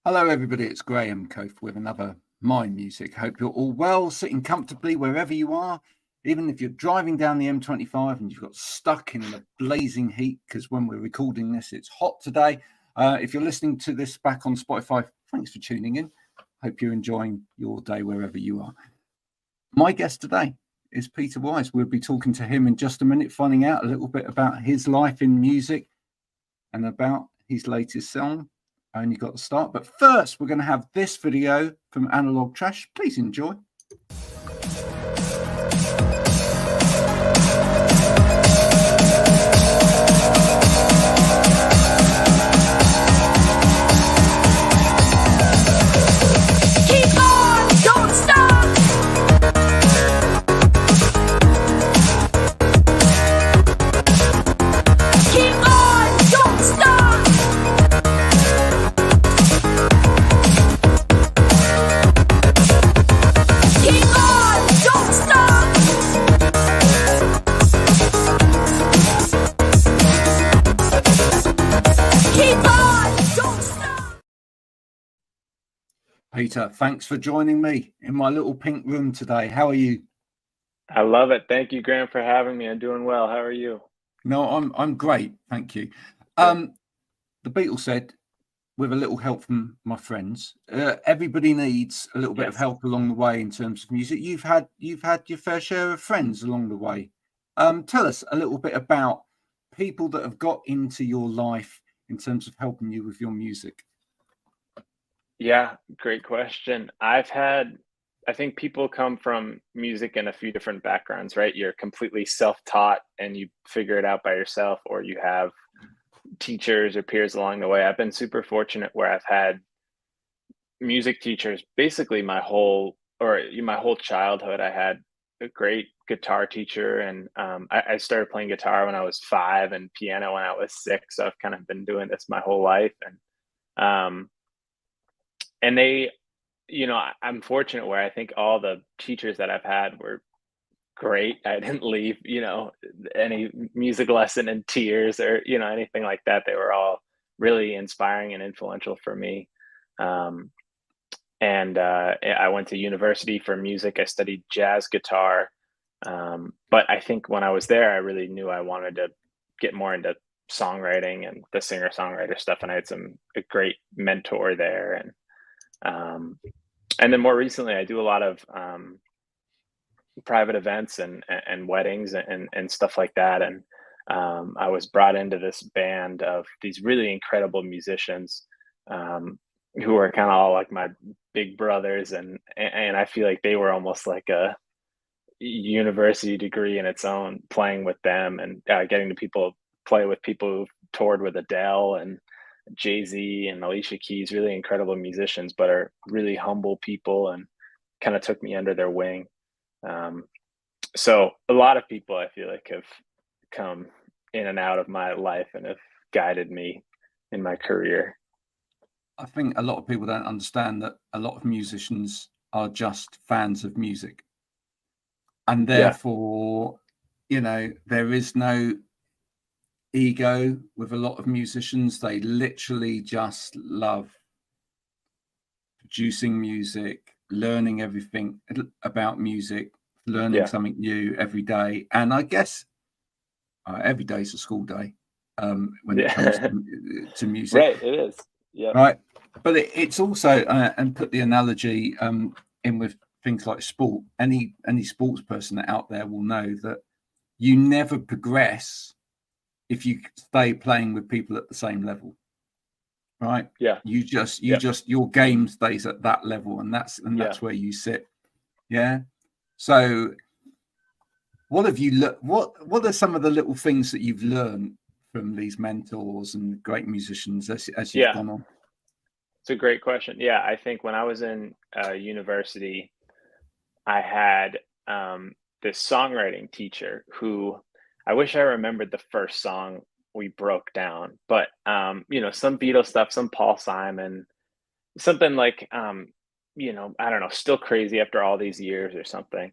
Hello, everybody. It's Graham Cofe with another My Music. Hope you're all well, sitting comfortably wherever you are. Even if you're driving down the M25 and you've got stuck in the blazing heat, because when we're recording this, it's hot today. If you're listening to this back on Spotify, thanks for tuning in. Hope you're enjoying your day wherever you are. My guest today is Peter Wise. We'll be talking to him in just a minute, finding out a little bit about his life in music and about his latest song. I only got the start, but first we're going to have this video from Analog Trash. Please enjoy. Keep on, don't stop. Keep on, don't stop. Keep on, don't stop. Keep on, don't stop. Peter, thanks for joining me in my little pink room today. How are you? I love it. Thank you, Graham, for having me. I'm doing well. How are you? No, I'm great, thank you. The Beatles said, with a little help from my friends, everybody needs a little bit of Yes. help along the way in terms of music. You've had your fair share of friends along the way. Tell us a little bit about people that have got into your life in terms of helping you with your music. Yeah, great question. I think people come from music in a few different backgrounds, right? You're completely self-taught and you figure it out by yourself, or you have teachers or peers along the way. I've been super fortunate where I've had music teachers basically my whole childhood. I had a great guitar teacher, and I started playing guitar when I was 5 and piano when I was 6. So I've kind of been doing this my whole life, um, and I'm fortunate where I think all the teachers that I've had were great. I didn't leave, any music lesson in tears or, anything like that. They were all really inspiring and influential for me. Um, and I went to university for music. I studied jazz guitar. But I think when I was there, I really knew I wanted to get more into songwriting and the singer-songwriter stuff. And I had a great mentor there. And then more recently, I do a lot of private events and weddings and stuff like that. And I was brought into this band of these really incredible musicians, who are kind of all like my big brothers, and I feel like they were almost like a university degree in its own, playing with them and getting to play with people who've toured with Adele and Jay-Z and Alicia Keys, really incredible musicians, but are really humble people, and kind of took me under their wing. Um, so a lot of people I feel like have come in and out of my life and have guided me in my career. I think a lot of people don't understand that a lot of musicians are just fans of music. And Yeah. therefore, there is no ego with a lot of musicians. They literally just love producing music, learning everything about music, learning Yeah. something new every day. And I guess every day is a school day when it comes to music. Right, it is. Yeah. Right. But it's also, and put the analogy in with things like sport, any sports person out there will know that you never progress if you stay playing with people at the same level. Right. Yeah. You just your game stays at that level, and that's where you sit. Yeah. So what have you what are some of the little things that you've learned from these mentors and great musicians as you've gone on? It's a great question. Yeah, I think when I was in university, I had this songwriting teacher who, I wish I remembered the first song we broke down, but some Beatles stuff, some Paul Simon, something like I don't know, Still Crazy After All These Years or something.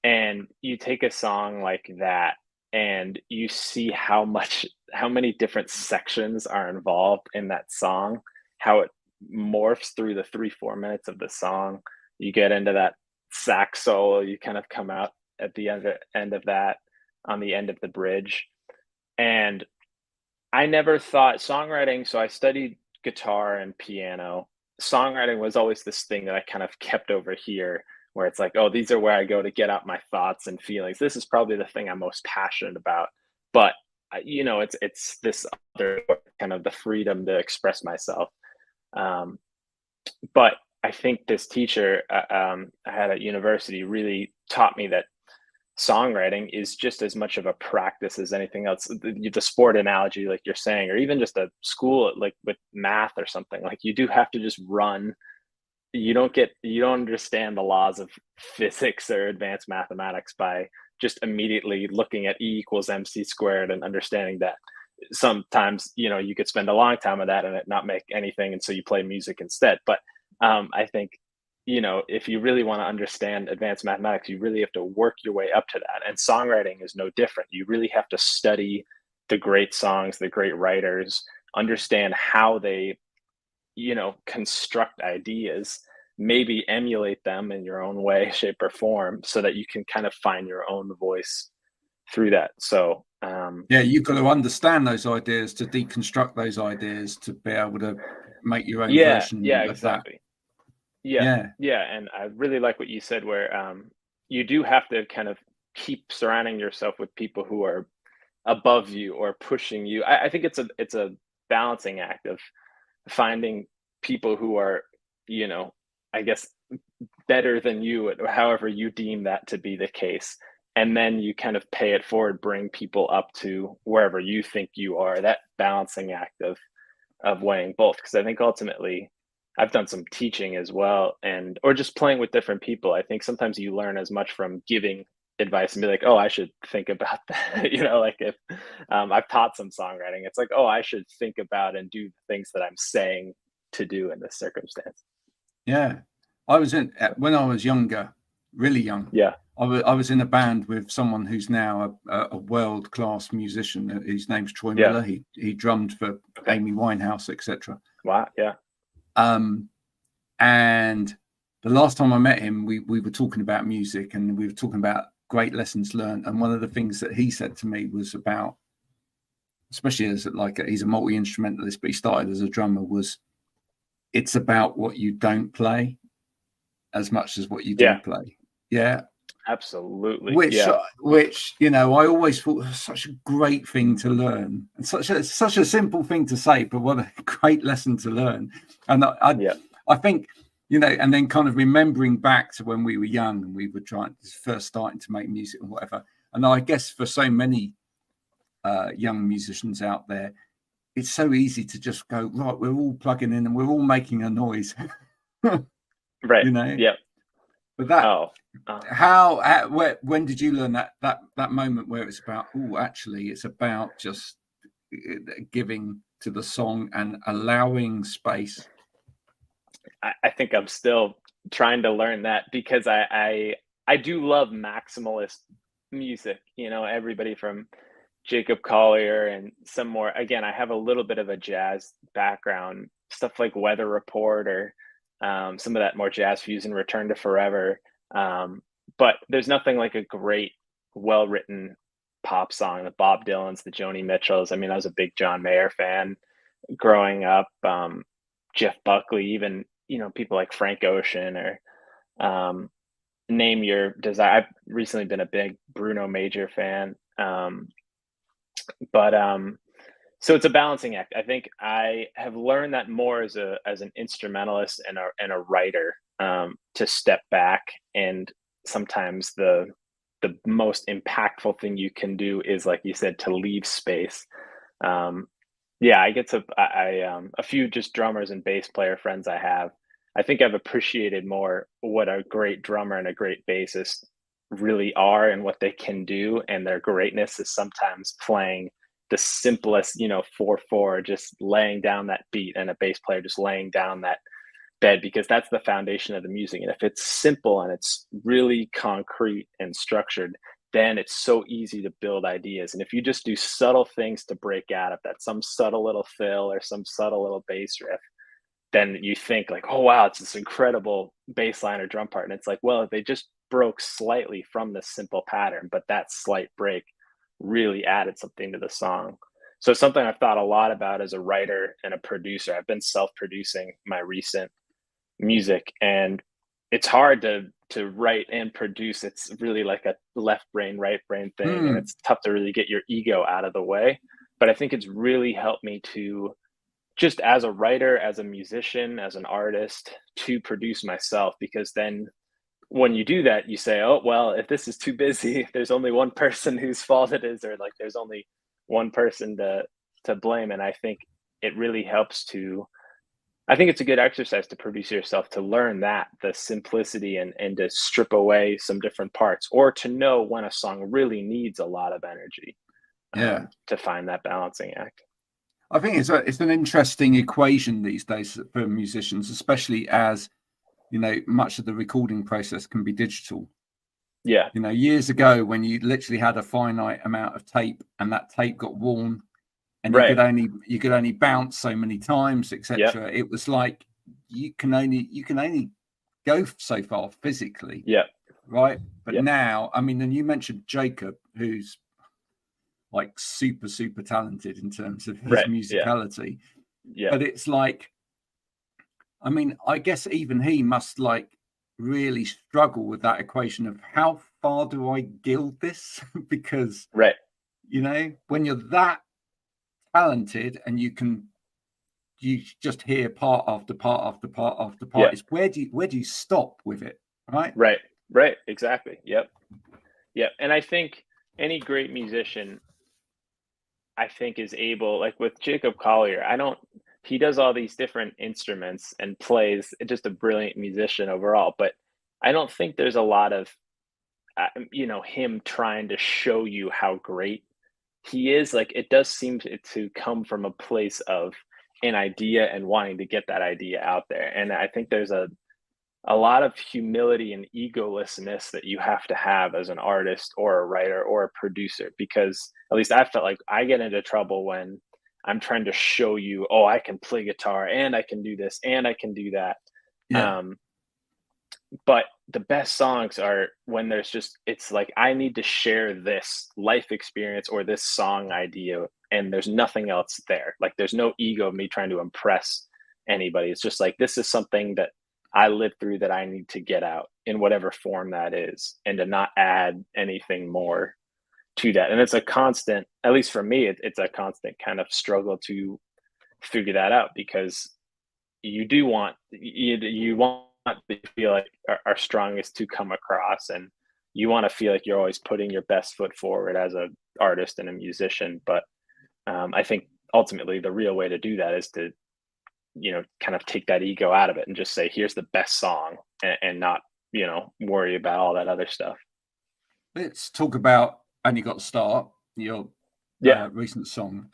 And you take a song like that and you see how many different sections are involved in that song, how it morphs through the 3-4 minutes of the song. You get into that sax solo, you kind of come out at the end of that, on the end of the bridge. And I never thought songwriting, so I studied guitar and piano. Songwriting was always this thing that I kind of kept over here, where it's like, oh, these are where I go to get out my thoughts and feelings. This is probably the thing I'm most passionate about. But it's this other kind of the freedom to express myself. But I think this teacher I had at university really taught me that songwriting is just as much of a practice as anything else. The sport analogy, like you're saying, or even just a school, like with math or something, like you do have to just run. You don't understand the laws of physics or advanced mathematics by just immediately looking at E equals MC squared and understanding that. Sometimes, you could spend a long time with that and it not make anything. And so you play music instead. But I think, if you really want to understand advanced mathematics, you really have to work your way up to that. And songwriting is no different. You really have to study the great songs, the great writers, understand how they, construct ideas, maybe emulate them in your own way, shape, or form, so that you can kind of find your own voice through that. So, yeah, you've got to understand those ideas to deconstruct those ideas to be able to make your own version of exactly. that. Yeah. And I really like what you said, where you do have to kind of keep surrounding yourself with people who are above you or pushing you. I think it's a balancing act of finding people who are, I guess, better than you, or however you deem that to be the case. And then you kind of pay it forward, bring people up to wherever you think you are, that balancing act of weighing both. Because I think ultimately, I've done some teaching as well, or just playing with different people. I think sometimes you learn as much from giving advice and be like, oh, I should think about that. Like if I've taught some songwriting, it's like, oh, I should think about and do the things that I'm saying to do in this circumstance. Yeah. When I was younger, really young. Yeah. I was in a band with someone who's now a world-class musician. His name's Troy Miller. He drummed for Amy Winehouse, etc. Wow. Yeah. And the last time I met him, we were talking about music and we were talking about great lessons learned. And one of the things that he said to me was about, especially as he's a multi-instrumentalist, but he started as a drummer, was it's about what you don't play as much as what you do play. Yeah. Absolutely. Which I always thought was such a great thing to learn, and such a simple thing to say, but what a great lesson to learn. And I think, and then kind of remembering back to when we were young and we were first starting to make music and whatever. And I guess for so many young musicians out there, it's so easy to just go, right, we're all plugging in and we're all making a noise. Right. Yeah. But that, when did you learn that moment where it's about, actually it's about just giving to the song and allowing space? I think I'm still trying to learn that, because I do love maximalist music, everybody from Jacob Collier and some more. Again, I have a little bit of a jazz background, stuff like Weather Report, or some of that more jazz fusion, Return to Forever. But there's nothing like a great, well-written pop song. The Bob Dylans, the Joni Mitchells. I mean, I was a big John Mayer fan growing up. Jeff Buckley, even, people like Frank Ocean, or Name Your Desire. I've recently been a big Bruno Major fan. So it's a balancing act. I think I have learned that more as an instrumentalist and a writer, to step back, and sometimes the most impactful thing you can do is, like you said, to leave space. I get to a few just drummers and bass player friends I have. I think I've appreciated more what a great drummer and a great bassist really are and what they can do, and their greatness is sometimes playing the simplest, 4/4, just laying down that beat, and a bass player just laying down that bed, because that's the foundation of the music. And if it's simple and it's really concrete and structured, then it's so easy to build ideas. And if you just do subtle things to break out of that, some subtle little fill or some subtle little bass riff, then you think like, oh wow, it's this incredible bass line or drum part. And it's like, well, they just broke slightly from the simple pattern, but that slight break really added something to the song. So something I've thought a lot about as a writer and a producer. I've been self-producing my recent music, and it's hard to write and produce. It's really like a left brain, right brain thing, and Mm, it's tough to really get your ego out of the way. But I think it's really helped me to, just as a writer, as a musician, as an artist, to produce myself, because then when you do that, you say, oh, well, if this is too busy, there's only one person whose fault it is, or like there's only one person to blame. And I think it really helps to, I think it's a good exercise to produce yourself, to learn that the simplicity, and to strip away some different parts, or to know when a song really needs a lot of energy, yeah. to find that balancing act. I think it's an interesting equation these days for musicians, especially as much of the recording process can be digital. Yeah. Years ago when you literally had a finite amount of tape and that tape got worn and Right. you could only bounce so many times, etc. Yep. It was like you can only go so far physically, Yeah. right? But Yep. now, I mean, and you mentioned Jacob, who's like super talented in terms of his Right. Yeah. musicality. Yeah. But it's like, I mean, I guess even he must like really struggle with that equation of how far do I gild this? Because, Right. when you're that talented and you just hear part after part after part after part, Yeah. it's where do you stop with it? Right? Right. Right. Exactly. Yep. Yep. And I think any great musician, I think, is able, like with Jacob Collier, he does all these different instruments and plays, just a brilliant musician overall, but I don't think there's a lot of, him trying to show you how great he is. Like, it does seem to come from a place of an idea and wanting to get that idea out there. And I think there's a lot of humility and egolessness that you have to have as an artist or a writer or a producer, because at least I felt like I get into trouble when I'm trying to show you, oh, I can play guitar and I can do this and I can do that. Yeah. Um, but the best songs are when it's like, I need to share this life experience or this song idea, and there's nothing else there. Like, there's no ego of me trying to impress anybody. It's just like, this is something that I lived through that I need to get out in whatever form that is, and to not add anything more to that. And it's a constant, at least for me, it's a constant kind of struggle to figure that out, because you want to feel like our strongest to come across, and you want to feel like you're always putting your best foot forward as an artist and a musician. But I think ultimately the real way to do that is to kind of take that ego out of it and just say, here's the best song, and not worry about all that other stuff. Let's talk about And You Got to Start, your Yeah. recent song.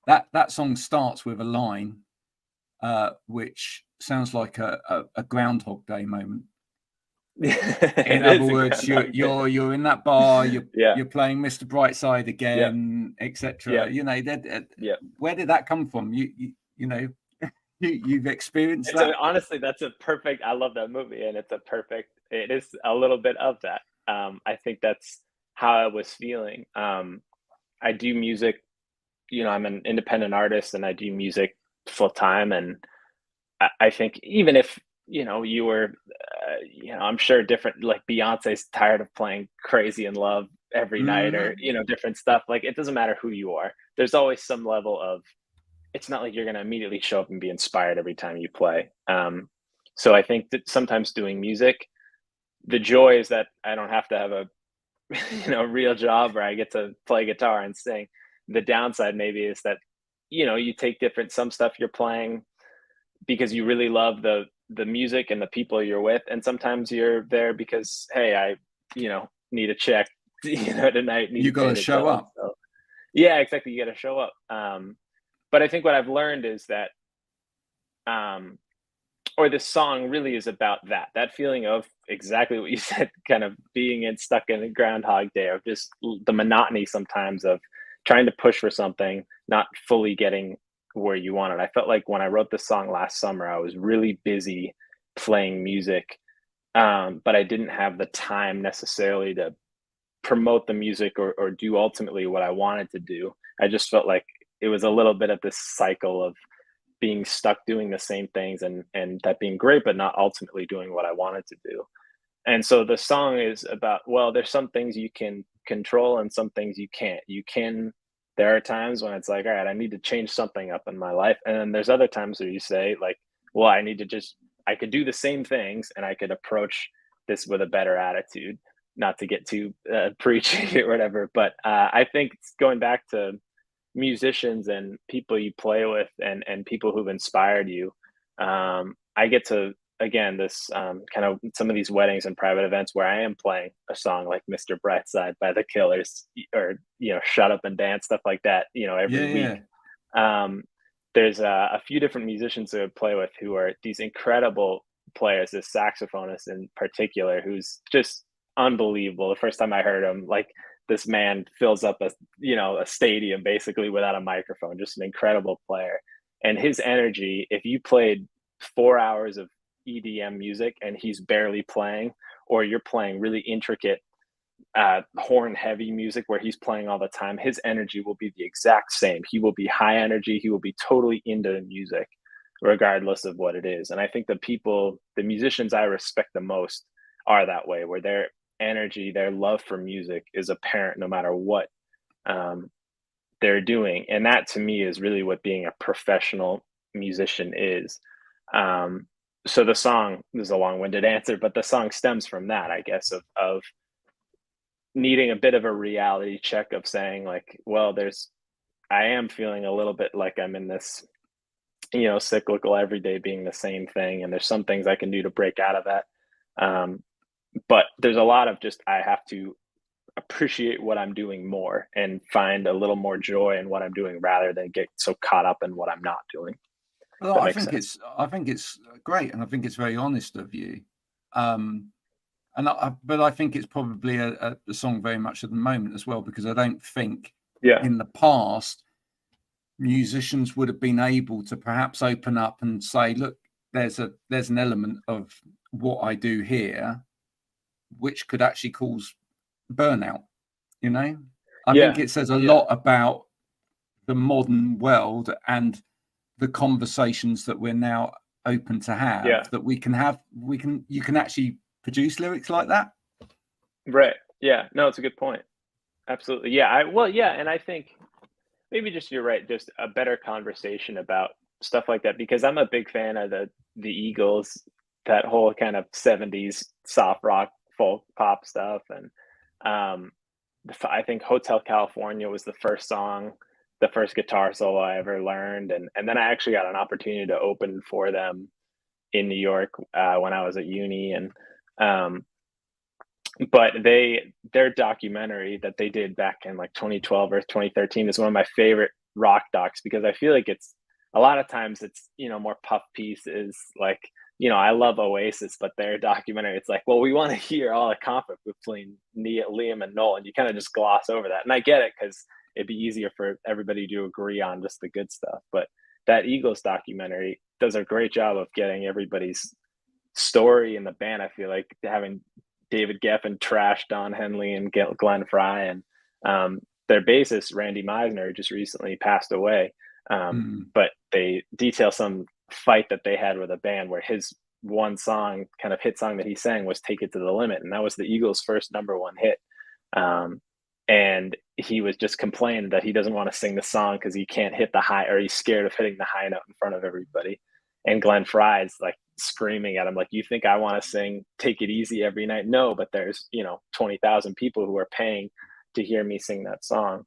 That song starts with a line which sounds like a Groundhog Day moment. In other words, you're in that bar, you're playing Mr. Brightside again, etc. Where did that come from? You've experienced that. Honestly, I love that movie, and it is a little bit of that. I think that's how I was feeling. I do music, I'm an independent artist, and I do music full time. And I think even if, you were, I'm sure different, like Beyonce's tired of playing Crazy in Love every night, or, different stuff. Like, it doesn't matter who you are. There's always some level of, it's not like you're going to immediately show up and be inspired every time you play. So I think that sometimes doing music, the joy is that I don't have to have a, real job where I get to play guitar and sing. The downside maybe is that, you take some stuff you're playing because you really love the music and the people you're with. And sometimes you're there because, hey, I, need a check, tonight. You got to show up. So, yeah, exactly. You got to show up. But I think what I've learned is that, or this song really is about that feeling of exactly what you said, kind of being stuck in a Groundhog Day, of just the monotony sometimes of trying to push for something, not fully getting where you want it. I felt like when I wrote this song last summer, I was really busy playing music, but I didn't have the time necessarily to promote the music or do ultimately what I wanted to do. I just felt like it was a little bit of this cycle of being stuck doing the same things, and that being great, but not ultimately doing what I wanted to do. And so the song is about, well, there's some things you can control and some things you can't. There are times when it's like, all right, I need to change something up in my life. And then there's other times where you say, like, well, I could do the same things and I could approach this with a better attitude, not to get too preachy or whatever. But I think going back to musicians and people you play with, and people who've inspired you, I get to, again, this kind of some of these weddings and private events where I am playing a song like Mr. Brightside by the Killers, or Shut Up and Dance, stuff like that, every week. There's a few different musicians that I play with who are these incredible players. This saxophonist in particular, who's just unbelievable. The first time I heard him, like, this man fills up a stadium basically without a microphone. Just an incredible player. And his energy, if you played 4 hours of EDM music and he's barely playing, or you're playing really intricate horn heavy music where he's playing all the time, his energy will be the exact same. He will be high energy. He will be totally into the music regardless of what it is. And I think the musicians I respect the most are that way, where their energy, their love for music is apparent no matter what they're doing. And that, to me, is really what being a professional musician is. So the song, this is a long-winded answer, but the song stems from that, I guess, of needing a bit of a reality check, of saying, like, well, I am feeling a little bit like I'm in this, cyclical, everyday being the same thing. And there's some things I can do to break out of that. But there's a lot of just, I have to appreciate what I'm doing more and find a little more joy in what I'm doing, rather than get so caught up in what I'm not doing. Well, I think it's great, and I think it's very honest of you. But I think it's probably a song very much at the moment as well, because I don't think in the past musicians would have been able to perhaps open up and say, look, there's an element of what I do here which could actually cause burnout. I think it says a lot about the modern world and the conversations that we're now open to have, that you can actually produce lyrics like that. Right. Yeah. No, it's a good point. Absolutely. Yeah. And I think maybe just, you're right, just a better conversation about stuff like that, because I'm a big fan of the Eagles, that whole kind of 70s soft rock, folk pop stuff. And I think Hotel California was the first guitar solo I ever learned. And then I actually got an opportunity to open for them in New York when I was at uni. And but their documentary that they did back in like 2012 or 2013 is one of my favorite rock docs, because I feel like it's a lot of times it's, more puff pieces, like, I love Oasis, but their documentary, it's like, well, we want to hear all the conflict between Liam and Noel, and you kind of just gloss over that. And I get it, because it'd be easier for everybody to agree on just the good stuff. But that Eagles documentary does a great job of getting everybody's story in the band. I feel like having David Geffen trash Don Henley and Glenn Frey, and their bassist Randy Meisner just recently passed away. But they detail some fight that they had with a band where his one song, kind of hit song that he sang, was Take It to the Limit, and that was the Eagles' first #1 hit. And he was just complaining that he doesn't want to sing the song because he can't hit the high, or he's scared of hitting the high note in front of everybody. And Glenn Frey's like screaming at him, like, you think I want to sing Take It Easy every night? No, but there's 20,000 people who are paying to hear me sing that song.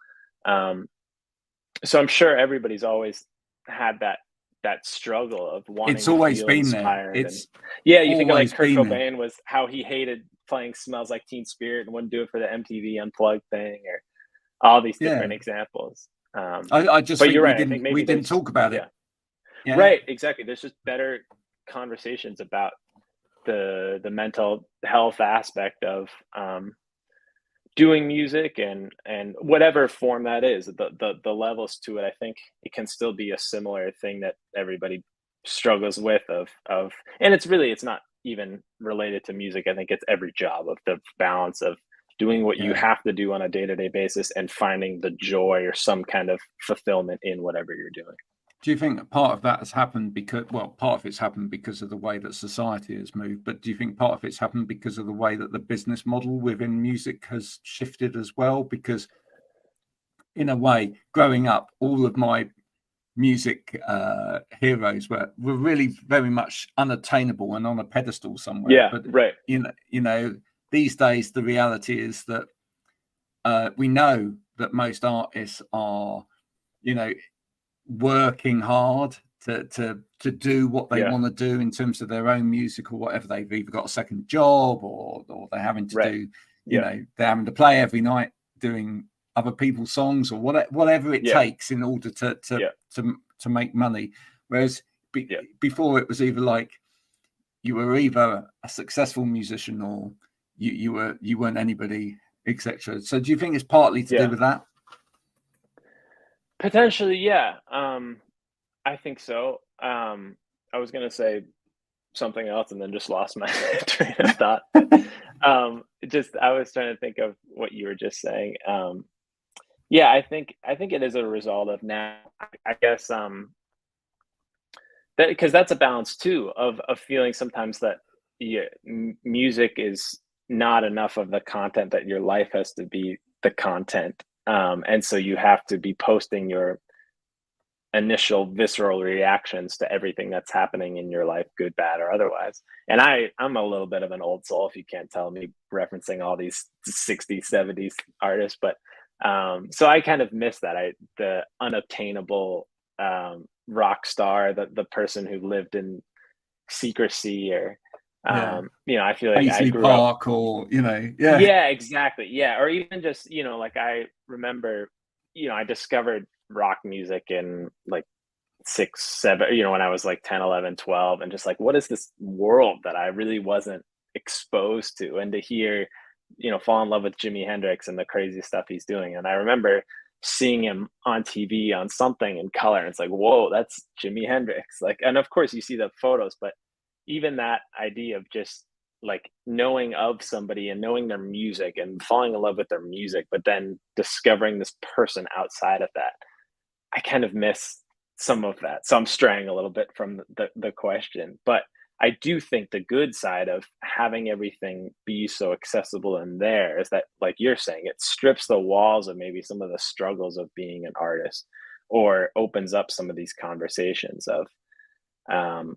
So I'm sure everybody's always had that struggle of wanting it's always to feel been inspired. there. It's you think of like Kurt Cobain there. Was how he hated playing Smells Like Teen Spirit and wouldn't do it for the MTV Unplugged thing, or all these different examples. I just but think you're right. I think we didn't talk about it. Yeah. Right, exactly. There's just better conversations about the mental health aspect of doing music and whatever form that is, the levels to it, I think it can still be a similar thing that everybody struggles with of and it's not even related to music. I think it's every job of the balance of doing what you Yeah. have to do on a day-to-day basis and finding the joy or some kind of fulfillment in whatever you're doing. Do you think that part of that has happened because, well, part of it's happened because of the way that society has moved, but do you think part of it's happened because of the way that the business model within music has shifted as well? Because in a way, growing up, all of my music heroes were really very much unattainable and on a pedestal somewhere. Yeah, But right. you know, these days the reality is that we know that most artists are, you know, working hard to do what they Yeah, want to do in terms of their own music or whatever. They've either got a second job or they're having to right. do, you Yeah, know, they're having to play every night doing other people's songs or whatever it yeah, takes in order yeah, to make money. Whereas yeah, before it was either like you were either a successful musician or you weren't anybody, etc. So do you think it's partly to do yeah. with that? Potentially, yeah. I think so. I was gonna say something else and then just lost my train of thought. But just I was trying to think of what you were just saying. Yeah, I think it is a result of now. I guess that because that's a balance too of feeling sometimes that yeah, music is not enough of the content that your life has to be the content. And so you have to be posting your initial visceral reactions to everything that's happening in your life, good, bad, or otherwise. And I'm a little bit of an old soul, if you can't tell me, referencing all these 60s, 70s artists. But so I kind of miss that. The unobtainable rock star, the person who lived in secrecy or Yeah. I feel like I Paisley grew up. Park or, you know, yeah. Yeah, exactly. Yeah. Or even just, like I remember, I discovered rock music in like 6, 7, when I was like 10, 11, 12, and just like, what is this world that I really wasn't exposed to? And to hear, fall in love with Jimi Hendrix and the crazy stuff he's doing. And I remember seeing him on TV on something in color. And it's like, whoa, that's Jimi Hendrix. Like, and of course you see the photos, but even that idea of just like knowing of somebody and knowing their music and falling in love with their music, but then discovering this person outside of that, I kind of miss some of that. So I'm straying a little bit from the question, but I do think the good side of having everything be so accessible in there is that, like you're saying, it strips the walls of maybe some of the struggles of being an artist, or opens up some of these conversations of, um,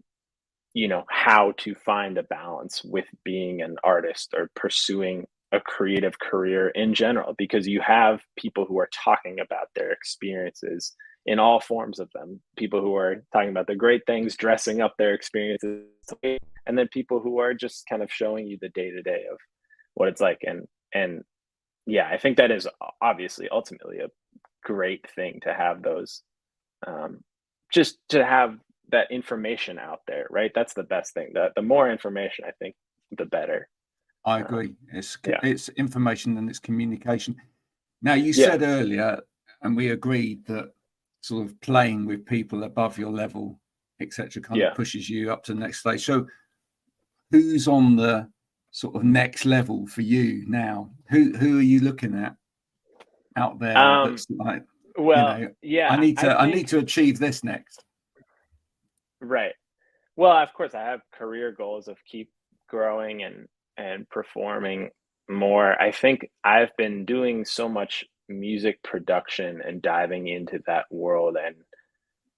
how to find a balance with being an artist or pursuing a creative career in general, because you have people who are talking about their experiences in all forms of them, people who are talking about the great things, dressing up their experiences, and then people who are just kind of showing you the day to day of what it's like. And yeah, I think that is obviously ultimately a great thing to have those, um, just to have that information out there, right? That's the best thing. The more information, I think, the better. I Um, agree. yeah, It's information and it's communication. Now, you yeah, said earlier, and we agreed that sort of playing with people above your level, etc., kind of yeah. pushes you up to the next stage. So, who's on the sort of next level for you now? Who are you looking at out there? Um, That's like, you well, know, yeah, I I need think to achieve this next. right. Well, of course, I have career goals of keep growing and performing more. I think I've been doing so much music production and diving into that world and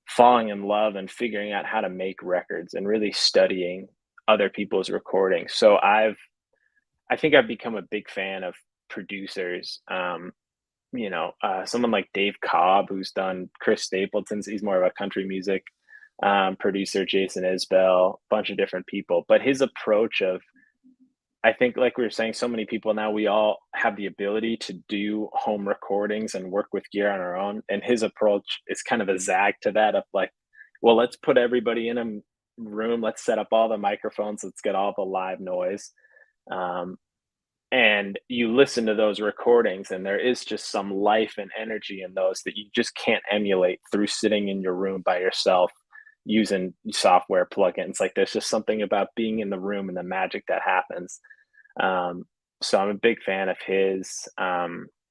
falling in love and figuring out how to make records and really studying other people's recordings. So I think I've become a big fan of producers. Someone like Dave Cobb, who's done Chris Stapleton's. He's more of a country music producer, Jason Isbell, a bunch of different people. But his approach of, I think, like we were saying, so many people now, we all have the ability to do home recordings and work with gear on our own. And his approach is kind of a zag to that of like, well, let's put everybody in a room, let's set up all the microphones, let's get all the live noise. Um, and you listen to those recordings, and there is just some life and energy in those that you just can't emulate through sitting in your room by yourself using software plugins. Like there's just something about being in the room and the magic that happens. So I'm a big fan of his.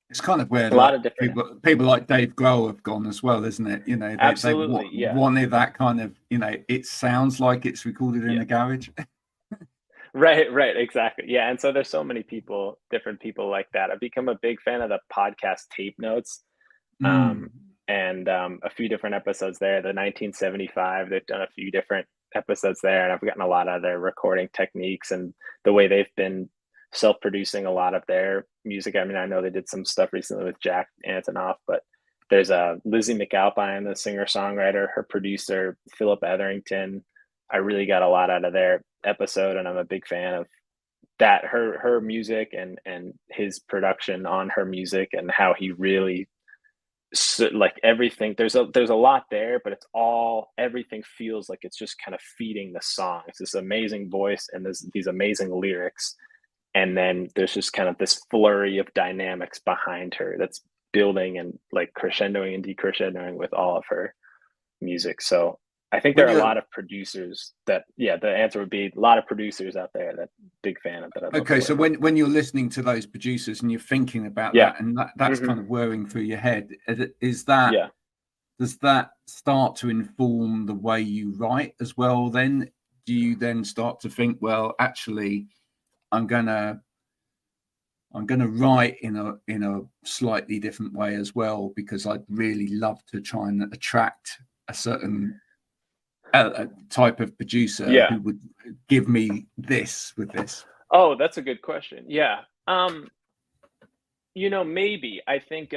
It's kind of where A lot like of different, people like Dave Grohl have gone as well, isn't it? You know, they absolutely, yeah. wanted that kind of, you know, it sounds like it's recorded in Yeah. the garage. Right, exactly. Yeah, and so there's so many people, different people like that. I've become a big fan of the podcast Tape Notes, Mm. and a few different episodes there. The 1975, they've done a few different episodes there, and I've gotten a lot of their recording techniques and the way they've been self-producing a lot of their music. I mean, I know they did some stuff recently with Jack Antonoff, but there's a Lizzie McAlpine, the singer-songwriter, her producer, Philip Etherington. I really got a lot out of their episode, and I'm a big fan of that, her music and his production on her music, and how he really, so, like everything, there's a lot there, but it's all, everything feels like it's just kind of feeding the song. It's this amazing voice and these amazing lyrics, and then there's just kind of this flurry of dynamics behind her that's building and like crescendoing and decrescendoing with all of her music. So I think there When are a you're lot of producers that, yeah, the answer would be a lot of producers out there that big fan of, that I'd love to okay, so work with. when you're listening to those producers and you're thinking about Yeah. that, and that's Hmm. kind of whirring through your head, is that, Yeah. does that start to inform the way you write as well? Then do you then start to think, well, actually, I'm gonna write in a slightly different way as well, because I'd really love to try and attract a certain type of producer Yeah. who would give me this with this. Oh, that's a good question. Yeah. Maybe I think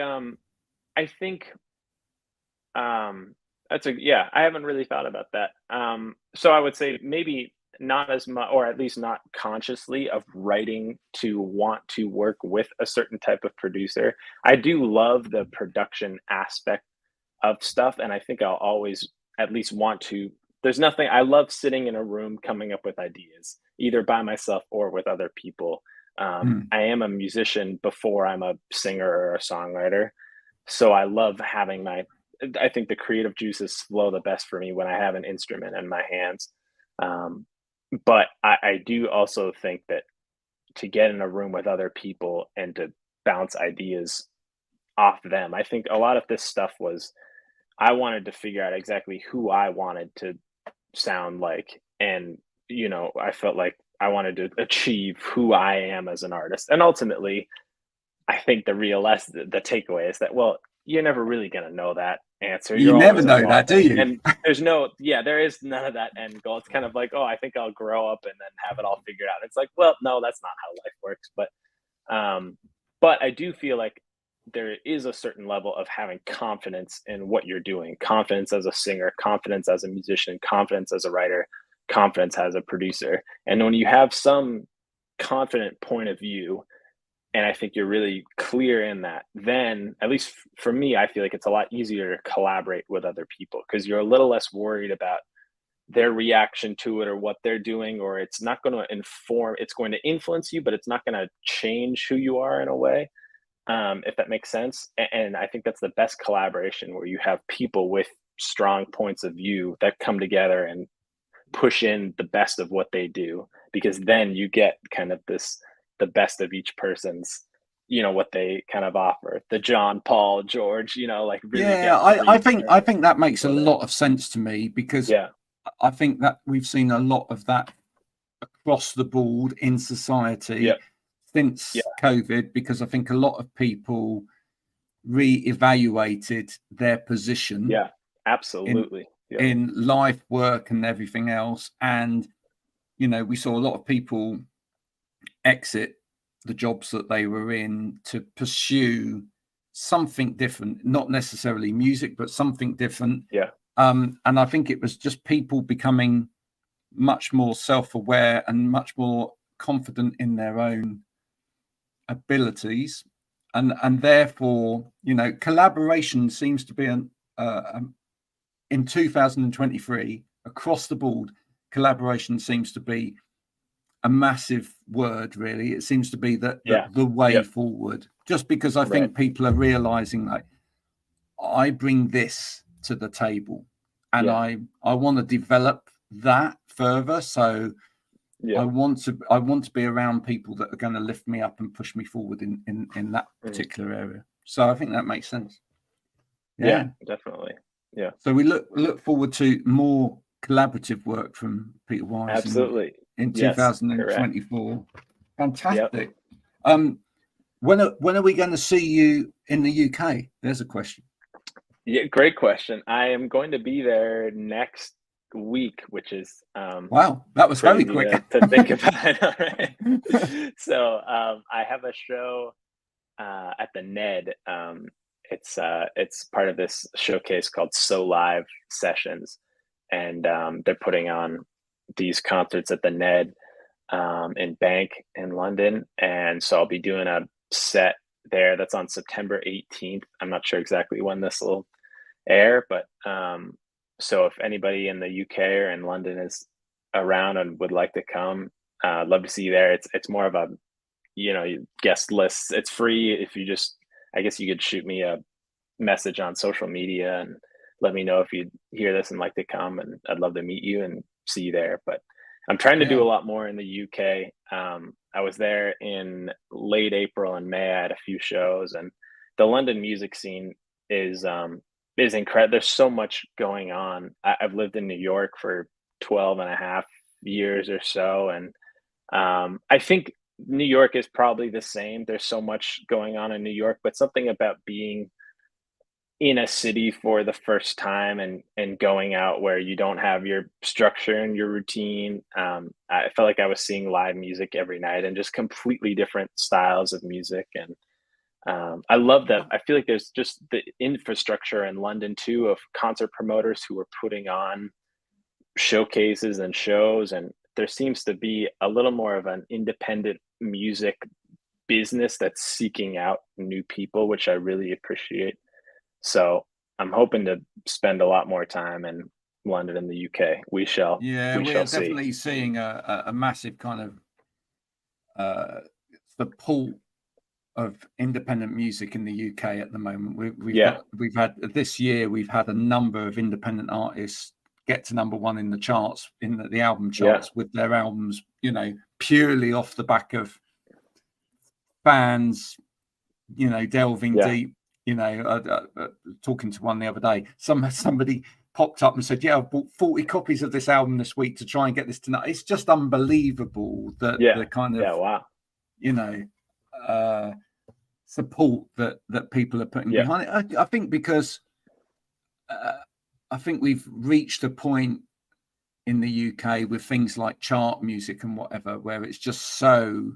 that's a, yeah, I haven't really thought about that. So I would say maybe not as much, or at least not consciously, of writing to want to work with a certain type of producer. I do love the production aspect of stuff, and I think I'll always at least want to. There's nothing, I love sitting in a room coming up with ideas, either by myself or with other people. Mm. I am a musician before I'm a singer or a songwriter, so I love having my, I think the creative juices flow the best for me when I have an instrument in my hands. Um, but I do also think that to get in a room with other people and to bounce ideas off them, I think a lot of this stuff was, I wanted to figure out exactly who I wanted to sound like. And, I felt like I wanted to achieve who I am as an artist. And ultimately, I think the takeaway is that, well, you're never really going to know that answer. You You're never always know that, do evolving. you? And there is none of that end goal. It's kind of like, oh, I think I'll grow up and then have it all figured out. It's like, well, no, that's not how life works. Um, but I do feel like there is a certain level of having confidence in what you're doing, confidence as a singer, confidence as a musician, confidence as a writer, confidence as a producer. And when you have some confident point of view, and I think you're really clear in that, then at least for me, I feel like it's a lot easier to collaborate with other people, because you're a little less worried about their reaction to it or what they're doing, or it's not going to inform, it's going to influence you, but it's not going to change who you are in a way, if that makes sense. And I think that's the best collaboration, where you have people with strong points of view that come together and push in the best of what they do, because then you get kind of the best of each person's, what they kind of offer, the John, Paul, George, like really Yeah, get I think that makes a lot of sense to me, because yeah, I think that we've seen a lot of that across the board in yeah, society since yeah, COVID, because I think a lot of people re-evaluated their position yeah, in absolutely, yeah, life, work, and everything else. And we saw a lot of people exit the jobs that they were in to pursue something different, not necessarily music, but something different. yeah, And I think it was just people becoming much more self-aware and much more confident in their own abilities, and therefore, collaboration seems to be in 2023 across the board. Collaboration seems to be a massive word, really. It seems to be the way Yep. forward, just because I think people are realizing, like, I bring this to the table, and I want to develop that further. So I want to be around people that are going to lift me up and push me forward in that particular area. So I think that makes sense. Yeah, definitely. Yeah. So we look forward to more collaborative work from Peter Wise. Absolutely. In 2024. Correct. Fantastic. Yep. When are we going to see you in the UK? There's a question. Yeah, great question. I am going to be there next week, which is wow, that was very quick to think about. Right? So I have a show at the Ned. It's part of this showcase called So Live Sessions, and they're putting on these concerts at the Ned in Bank in London, and so I'll be doing a set there that's on September 18th. I'm not sure exactly when this will air, but so if anybody in the UK or in London is around and would like to come, I'd love to see you there. It's more of a guest list. It's free. If you just, I guess you could shoot me a message on social media and let me know if you hear this and like to come, and I'd love to meet you and see you there. But I'm trying to do a lot more in the UK. I was there in late April and May. I had a few shows, and the London music scene is incredible. There's so much going on. I've lived in New York for 12 and a half years or so, and I think New York is probably the same. There's so much going on in New York, but something about being in a city for the first time and going out where you don't have your structure and your routine. I felt like I was seeing live music every night and just completely different styles of music. And I love that. I feel like there's just the infrastructure in London too, of concert promoters who are putting on showcases and shows. And there seems to be a little more of an independent music business that's seeking out new people, which I really appreciate. So I'm hoping to spend a lot more time in London and the UK. We shall. Yeah, we are definitely seeing a massive kind of support of independent music in the UK at the moment. We've had this year. We've had a number of independent artists get to number one in the charts, in the album charts, with their albums, purely off the back of fans, delving deep. Talking to one the other day, somebody popped up and said, "Yeah, I've bought 40 copies of this album this week to try and get this tonight." It's just unbelievable that the kind of support that people are putting behind it. I think because I think we've reached a point in the UK with things like chart music and whatever, where it's just so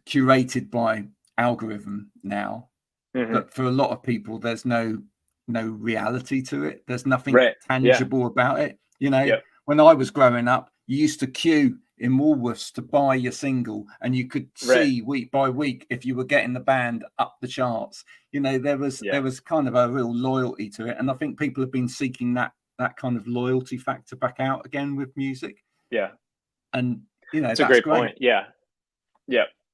curated by algorithm now, but for a lot of people there's no reality to it. There's nothing tangible about it. When I was growing up, you used to queue in Woolworths to buy your single, and you could see week by week if you were getting the band up the charts. There was kind of a real loyalty to it, and I think people have been seeking that kind of loyalty factor back out again with music. And it's a great point.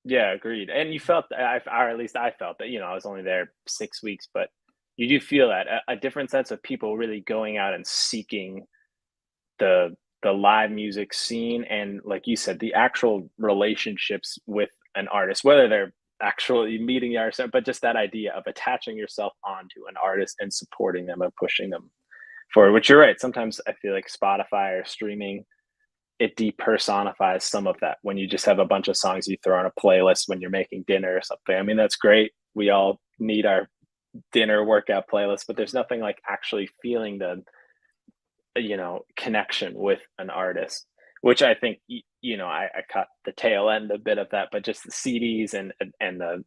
Yeah, agreed. And you felt, or at least I felt that, I was only there 6 weeks, but you do feel that a different sense of people really going out and seeking the live music scene. And like you said, the actual relationships with an artist, whether they're actually meeting the artist, but just that idea of attaching yourself onto an artist and supporting them and pushing them forward, which you're right. Sometimes I feel like Spotify or streaming, it depersonifies some of that when you just have a bunch of songs you throw on a playlist when you're making dinner or something. I mean, that's great. We all need our dinner workout playlist, but there's nothing like actually feeling the connection with an artist, which I think I cut the tail end a bit of that, but just the CDs and the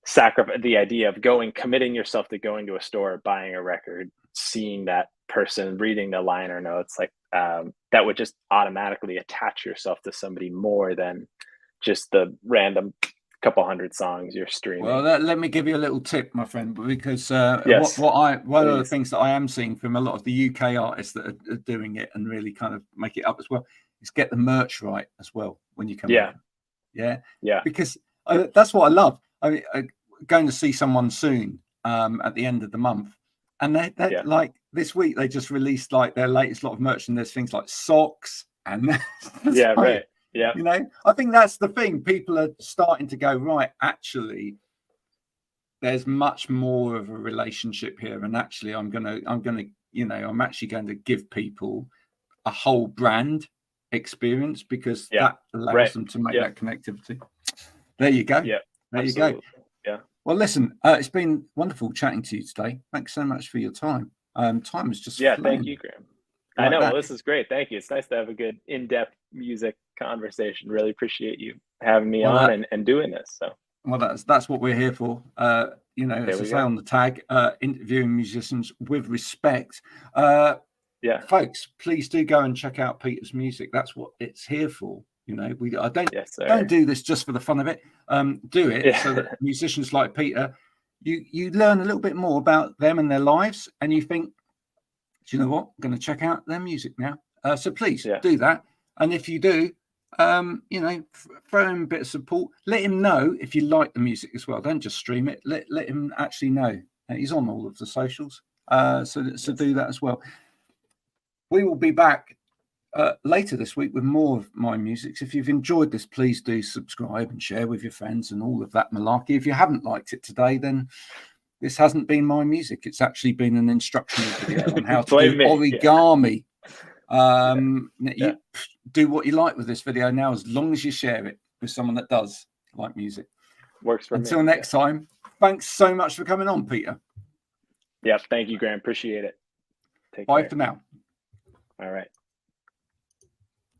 sacrifice, the idea of committing yourself to going to a store, buying a record, seeing that person, reading the liner notes, like that would just automatically attach yourself to somebody more than just the random couple hundred songs you're streaming. Well, let me give you a little tip, my friend, because one of the things that I am seeing from a lot of the UK artists that are doing it and really kind of make it up as well is get the merch right as well when you come Yeah. over. Yeah. Yeah. Because that's what I love. I mean, going to see someone soon at the end of the month, and they like this week they just released like their latest lot of merch, and there's things like socks and Yeah. like, Right. Yeah. you know, I think that's the thing. People are starting to go, right, actually, there's much more of a relationship here, and actually I'm gonna you know, I'm actually going to give people a whole brand experience, because that allows them to make that connectivity. There you go. Yeah. There Absolutely. you go. Yeah. Well, listen, it's been wonderful chatting to you today. Thanks so much for your time. Time is just Thank flown you, Graham. like I know. that. Well, this is great. Thank you. It's nice to have a good in-depth music conversation. Really appreciate you having me on and doing this. So, well, that's what we're here for. You know, as I say on the tag, interviewing musicians with respect. Folks, please do go and check out Peter's music. That's what it's here for. You know, I don't do this just for the fun of it. Do it so that musicians like Peter, you learn a little bit more about them and their lives, and you think, do you know what? I'm going to check out their music now. So please do that. And if you do, you know, throw him a bit of support. Let him know if you like the music as well. Don't just stream it. Let him actually know. He's on all of the socials. So do that as well. We will be back later this week with more of my music. If you've enjoyed this, please do subscribe and share with your friends and all of that malarkey. If you haven't liked it today, then this hasn't been my music. It's actually been an instructional video on how to do origami. You do what you like with this video now, as long as you share it with someone that does like music. Works for me. Until next time, thanks so much for coming on, Peter. Yeah, thank you, Graham. Appreciate it. Bye for now. All right.